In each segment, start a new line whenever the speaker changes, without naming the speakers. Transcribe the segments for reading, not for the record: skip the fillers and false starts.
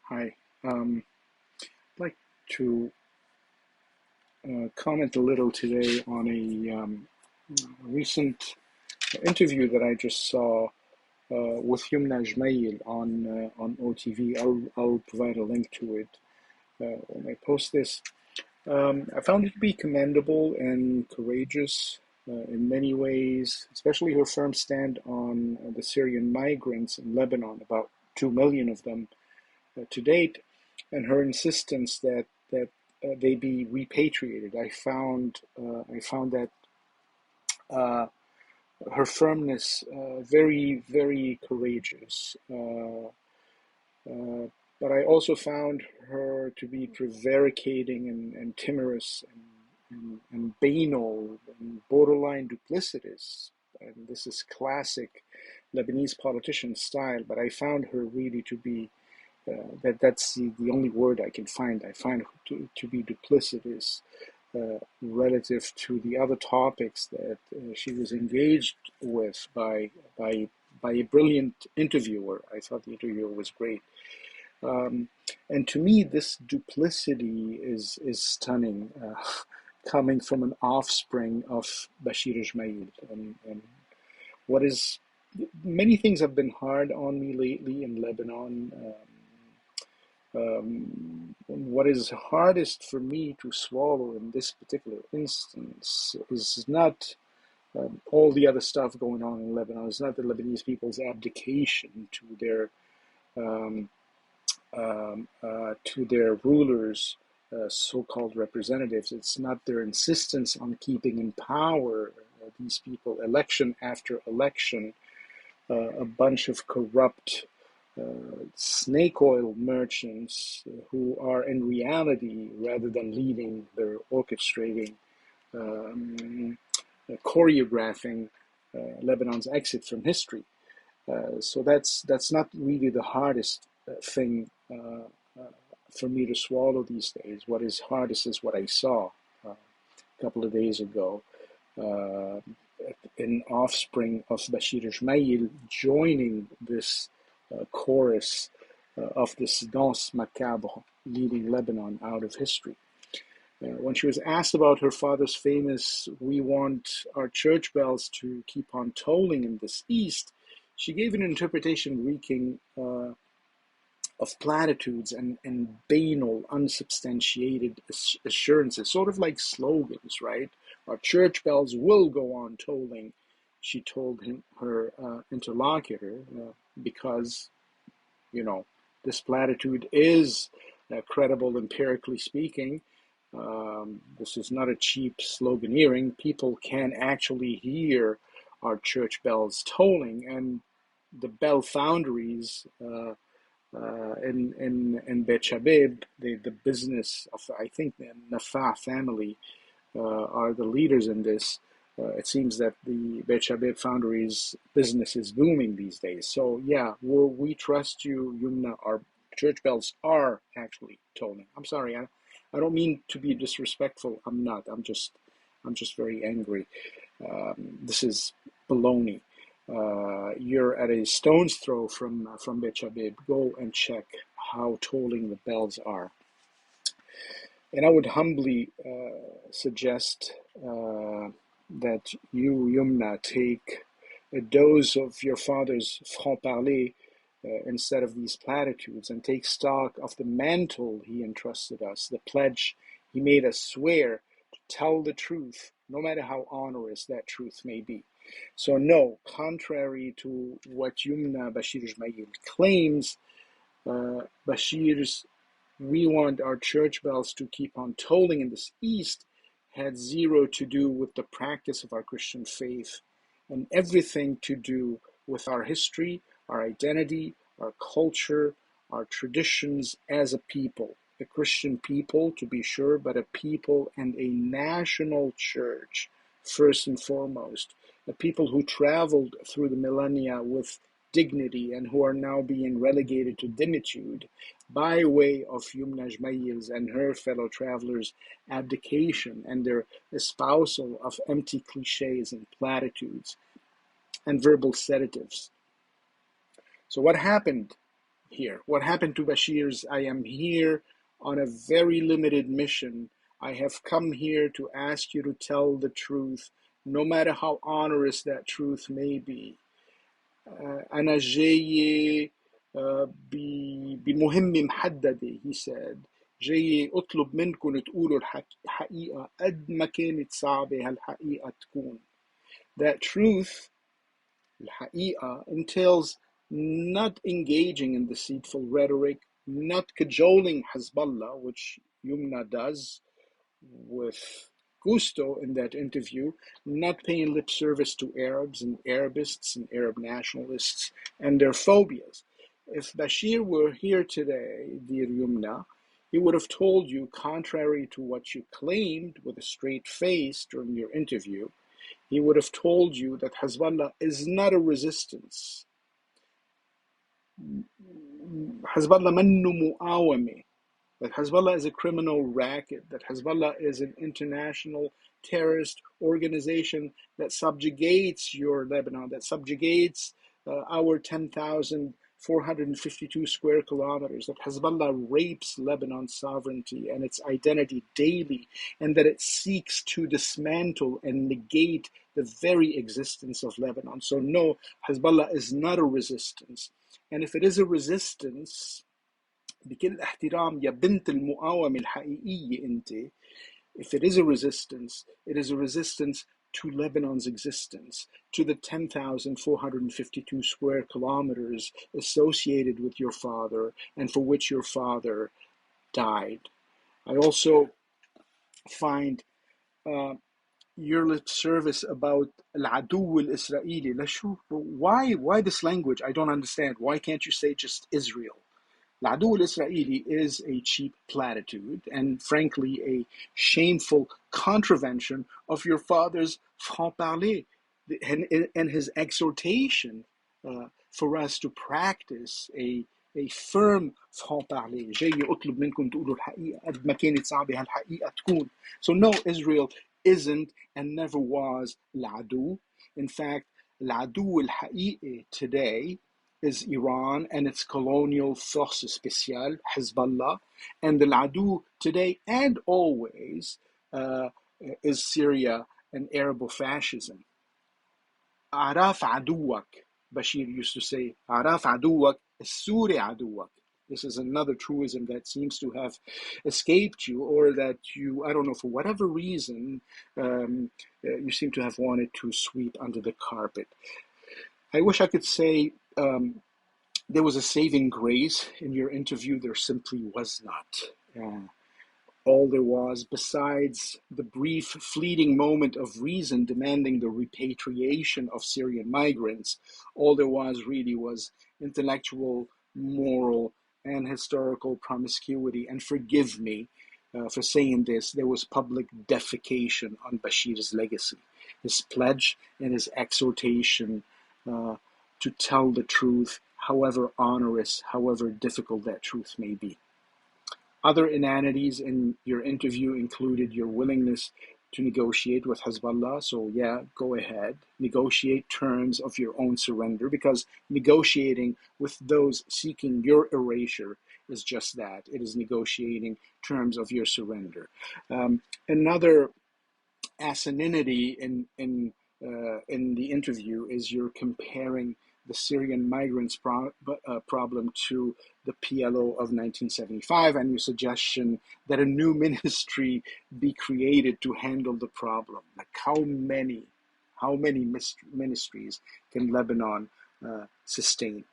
Hi. I'd like to comment a little today on a recent interview that I just saw with Yumna Jmail on OTV. I'll provide a link to it when I post this. I found it to be commendable and courageous in many ways, especially her firm stand on the Syrian migrants in Lebanon, about 2 million of them to date, and her insistence that they be repatriated. I found that uh, her firmness very, very courageous. But I also found her to be prevaricating and timorous and banal and borderline duplicitous. And this is classic Lebanese politician style, but I found her really to be that's the only word I can find. I find to be duplicitous relative to the other topics that she was engaged with by a brilliant interviewer. I thought the interviewer was great. Um, and to me, this duplicity is stunning, coming from an offspring of Bashir Ismail. And what is many things have been hard on me lately in Lebanon. What is hardest for me to swallow in this particular instance is not all the other stuff going on in Lebanon. It's not the Lebanese people's abdication um, to their rulers, so-called representatives. It's not their insistence on keeping in power these people, election after election, a bunch of corrupt snake oil merchants who are in reality, rather than leading, they're orchestrating, um, choreographing Lebanon's exit from history. So that's not really the hardest thing for me to swallow these days. What is hardest is what I saw a couple of days ago. Uh, an offspring of Bashir Ismail joining this chorus of this danse macabre leading Lebanon out of history. When she was asked about her father's famous "We want our church bells to keep on tolling in this East," she gave an interpretation reeking of platitudes and banal, unsubstantiated assurances, sort of like slogans, right? Our church bells will go on tolling, she told her interlocutor, because, you know, this platitude is credible empirically speaking. This is not a cheap sloganeering. People can actually hear our church bells tolling, and the bell foundries in Bet Shabeb, the business of, I think, the Nafa family are the leaders in this. It seems that the Bet Shabeb foundry's business is booming these days. So yeah, we trust you, Yumna. Our church bells are actually tolling. I'm sorry, I don't mean to be disrespectful. I'm not. I'm just very angry. This is baloney. You're at a stone's throw from Bet Shabeb. Go and check how tolling the bells are. And I would humbly suggest that you, Yumna, take a dose of your father's franc-parler instead of these platitudes, and take stock of the mantle he entrusted us, the pledge he made us swear to tell the truth, no matter how onerous that truth may be. So no, contrary to what Yumna Bashir Ismail claims, Bashir's "We want our church bells to keep on tolling in this East" had zero to do with the practice of our Christian faith, and everything to do with our history, our identity, our culture, our traditions as a people. A Christian people, to be sure, but a people and a national church, first and foremost. A people who traveled through the millennia with dignity and who are now being relegated to dimitude by way of Yumna Jmail's and her fellow travelers' abdication and their espousal of empty cliches and platitudes and verbal sedatives. So what happened here. What happened to Bashir's, I am here on a very limited mission. I have come here to ask you to tell the truth, no matter how onerous that truth may be. أنا جاي بمهمة محددة, he said. جاي أطلب منكم تقولوا الحقيقة قد ما كانت صعبة هالحقيقة تكون. That truth, الحقيقة, entails not engaging in deceitful rhetoric, not cajoling Hezbollah, which Yumna does with gusto in that interview, not paying lip service to Arabs and Arabists and Arab nationalists and their phobias. If Bashir were here today, dear Yumna, he would have told you, contrary to what you claimed with a straight face during your interview, he would have told you that Hezbollah is not a resistance. Hezbollah منه مقاومة. That Hezbollah is a criminal racket, that Hezbollah is an international terrorist organization that subjugates your Lebanon, that subjugates our 10,452 square kilometers, that Hezbollah rapes Lebanon's sovereignty and its identity daily, and that it seeks to dismantle and negate the very existence of Lebanon. So no, Hezbollah is not a resistance. And if it is a resistance, بكل احترام يا بنت المقاومة الحقيقية أنت, if it is a resistance, it is a resistance to Lebanon's existence, to the 10,452 square kilometers associated with your father and for which your father died. I also find your lip service about العدو الإسرائيلي. Why this language? I don't understand. Why can't you say just Israel? العدو الإسرائيلي is a cheap platitude and frankly a shameful contravention of your father's franc-parler and his exhortation for us to practice a firm franc-parler. جاي أطلب منكم تقولوا الحقيقة قد ما كانت صعبة هالحقيقة تكون. So no, Israel isn't and never was العدو. In fact, العدو الحقيقي today is Iran and its colonial force spéciale, Hezbollah, and the Ladu today and always is Syria and Arabo-fascism. Araf aduwak, Bashir used to say, Araf aduwak, Suri aduwak. This is another truism that seems to have escaped you, or that you, I don't know, for whatever reason, you seem to have wanted to sweep under the carpet. I wish I could say there was a saving grace in your interview. There simply was not. All there was, besides the brief fleeting moment of reason demanding the repatriation of Syrian migrants, all there was really was intellectual, moral, and historical promiscuity. And forgive me for saying this, there was public defecation on Bashir's legacy, his pledge and his exhortation to tell the truth, however onerous, however difficult that truth may be. Other inanities in your interview included your willingness to negotiate with Hezbollah. So yeah, go ahead, negotiate terms of your own surrender, because negotiating with those seeking your erasure is just that. It is negotiating terms of your surrender. Another asininity in the interview is you're comparing the Syrian migrants problem to the PLO of 1975, and your suggestion that a new ministry be created to handle the problem. Like how many ministries can Lebanon sustain?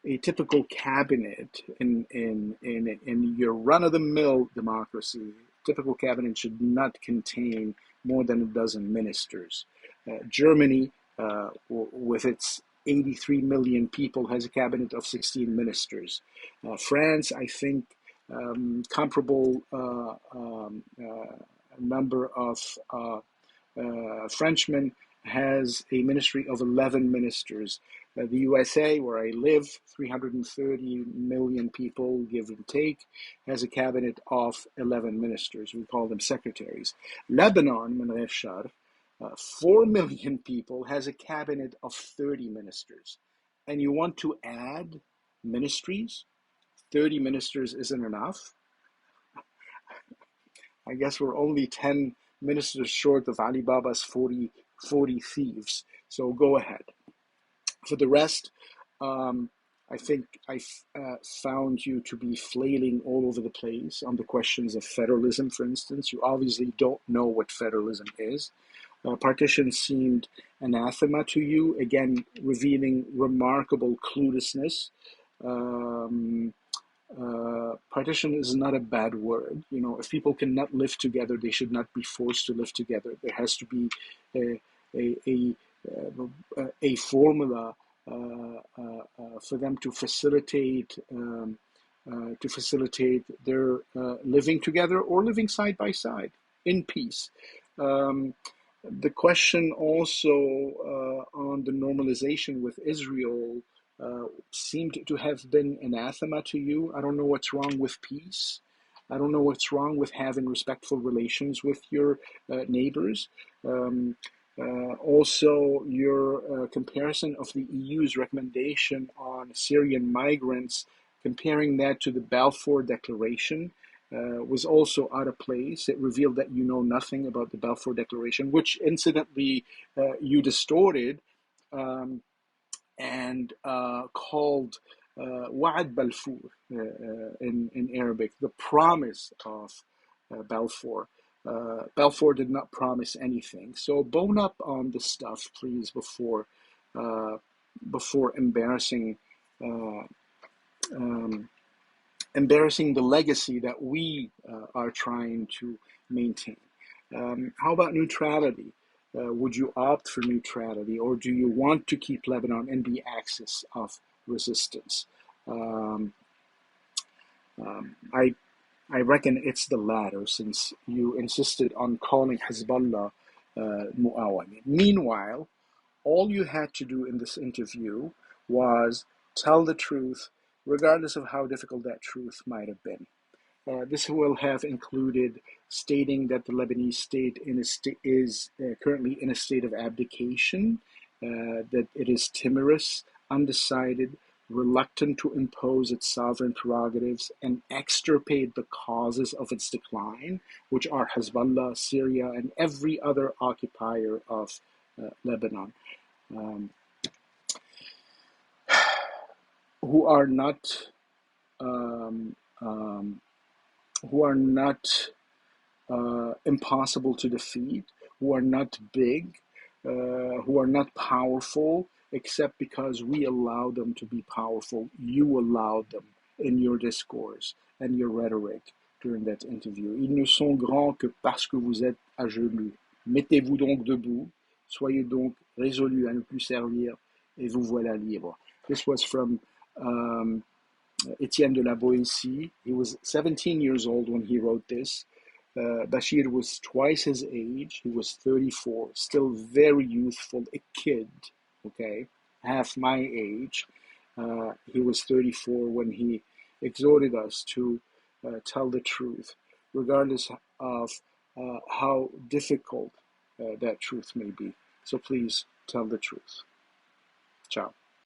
A typical cabinet in your run-of-the-mill democracy, typical cabinet should not contain more than a dozen ministers. Germany, with its 83 million people, has a cabinet of 16 ministers. France, I think, comparable number of Frenchmen, has a ministry of 11 ministers. The USA, where I live, 330 million people, give and take, has a cabinet of 11 ministers. We call them secretaries. Lebanon, من غير شر, 4 million people, has a cabinet of 30 ministers. And you want to add ministries. 30 ministers isn't enough. I guess we're only 10 ministers short of Ali Baba's 40 thieves. So go ahead. For the rest, I think I found you to be flailing all over the place on the questions of federalism, for instance. You obviously don't know what federalism is. Partition seemed anathema to you, again, revealing remarkable cluelessness. Partition is not a bad word. You know, if people cannot live together, they should not be forced to live together. There has to be a formula for them to facilitate their living together or living side by side in peace. The question also on the normalization with Israel seemed to have been anathema to you. I don't know what's wrong with peace. I don't know what's wrong with having respectful relations with your neighbors. Also, your comparison of the EU's recommendation on Syrian migrants, comparing that to the Balfour Declaration, was also out of place. It revealed that you know nothing about the Balfour Declaration, which incidentally you distorted and called Wa'ad Balfour in Arabic, the promise of Balfour. Balfour did not promise anything. So bone up on this stuff, please, before embarrassing embarrassing the legacy that we are trying to maintain. How about neutrality? Would you opt for neutrality, or do you want to keep Lebanon in the axis of resistance? I reckon it's the latter, since you insisted on calling Hezbollah Mu'awani. Meanwhile, all you had to do in this interview was tell the truth, regardless of how difficult that truth might have been. This will have included stating that the Lebanese state is currently in a state of abdication, that it is timorous, undecided, reluctant to impose its sovereign prerogatives and extirpate the causes of its decline, which are Hezbollah, Syria, and every other occupier of Lebanon, who are not impossible to defeat, who are not big, who are not powerful, except because we allow them to be powerful. You allowed them in your discourse and your rhetoric during that interview. Ils ne sont grands que parce que vous êtes à genoux. Mettez-vous donc debout, soyez donc résolus à ne plus servir, et vous voilà libre. This was from Etienne de la Boétie. He was 17 years old when he wrote this. Bachir was twice his age. He was 34, still very youthful, a kid, okay, half my age. He was 34 when he exhorted us to tell the truth, regardless of how difficult that truth may be. So please tell the truth. Ciao.